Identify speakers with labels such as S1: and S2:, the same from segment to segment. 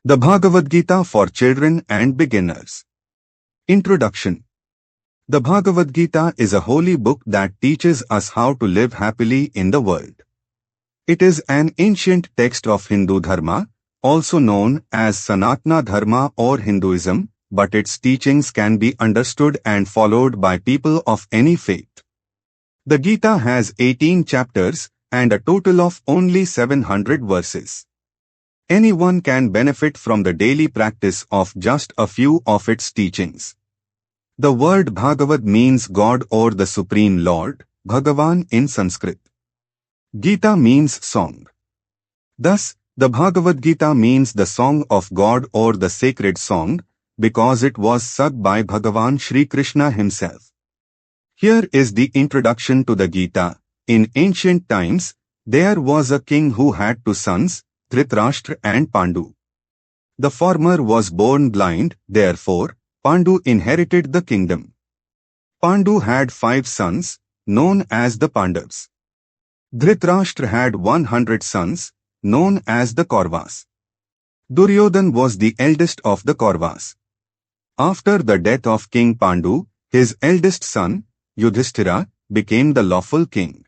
S1: The Bhagavad Gita for Children and Beginners. Introduction. The Bhagavad Gita is a holy book that teaches us how to live happily in the world. It is an ancient text of Hindu Dharma, also known as Sanatana Dharma or Hinduism, but its teachings can be understood and followed by people of any faith. The Gita has 18 chapters and a total of only 700 verses. Anyone can benefit from the daily practice of just a few of its teachings. The word Bhagavad means God or the Supreme Lord, Bhagavan in Sanskrit. Gita means song. Thus, the Bhagavad Gita means the song of God or the sacred song, because it was sung by Bhagavan Shri Krishna himself. Here is the introduction to the Gita. In ancient times, there was a king who had two sons, Dhritarashtra and Pandu. The former was born blind, therefore, Pandu inherited the kingdom. Pandu had 5 sons, known as the Pandavas. Dhritarashtra had 100 sons, known as the Kauravas. Duryodhan was the eldest of the Kauravas. After the death of King Pandu, his eldest son, Yudhishthira, became the lawful king.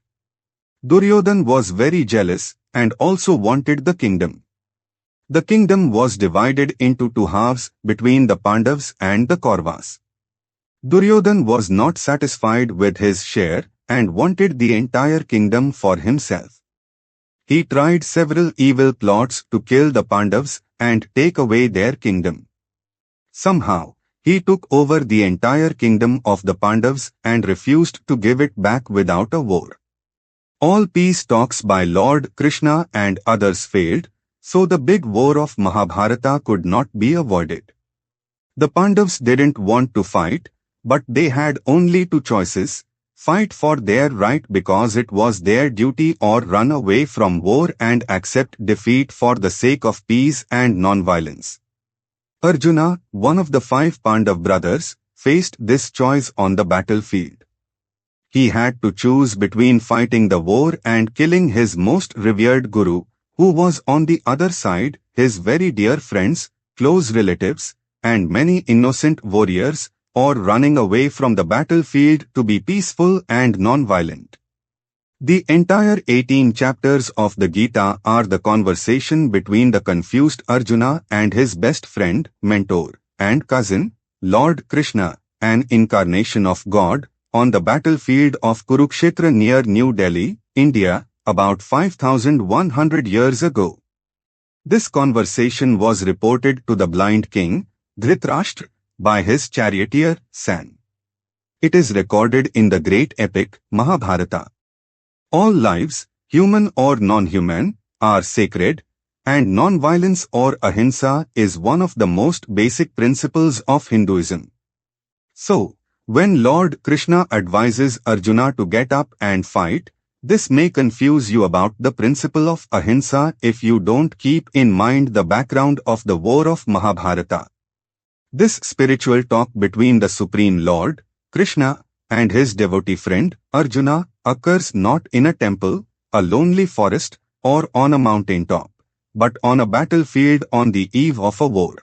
S1: Duryodhan was very jealous and also wanted the kingdom. The kingdom was divided into 2 halves between the Pandavas and the Kauravas. Duryodhan was not satisfied with his share and wanted the entire kingdom for himself. He tried several evil plots to kill the Pandavas and take away their kingdom. Somehow, he took over the entire kingdom of the Pandavas and refused to give it back without a war. All peace talks by Lord Krishna and others failed, so the big war of Mahabharata could not be avoided. The Pandavas didn't want to fight, but they had only 2 choices: fight for their right because it was their duty, or run away from war and accept defeat for the sake of peace and non-violence. Arjuna, one of the 5 Pandav brothers, faced this choice on the battlefield. He had to choose between fighting the war and killing his most revered guru, who was on the other side, his very dear friends, close relatives, and many innocent warriors, or running away from the battlefield to be peaceful and non-violent. The entire 18 chapters of the Gita are the conversation between the confused Arjuna and his best friend, mentor, and cousin, Lord Krishna, an incarnation of God, on the battlefield of Kurukshetra near New Delhi, India, about 5,100 years ago. This conversation was reported to the blind king, Dhritarashtra, by his charioteer, San. It is recorded in the great epic, Mahabharata. All lives, human or non-human, are sacred, and non-violence or ahimsa is one of the most basic principles of Hinduism. So, when Lord Krishna advises Arjuna to get up and fight, this may confuse you about the principle of ahimsa if you don't keep in mind the background of the war of Mahabharata. This spiritual talk between the Supreme Lord, Krishna, and his devotee friend, Arjuna, occurs not in a temple, a lonely forest, or on a mountain top, but on a battlefield on the eve of a war.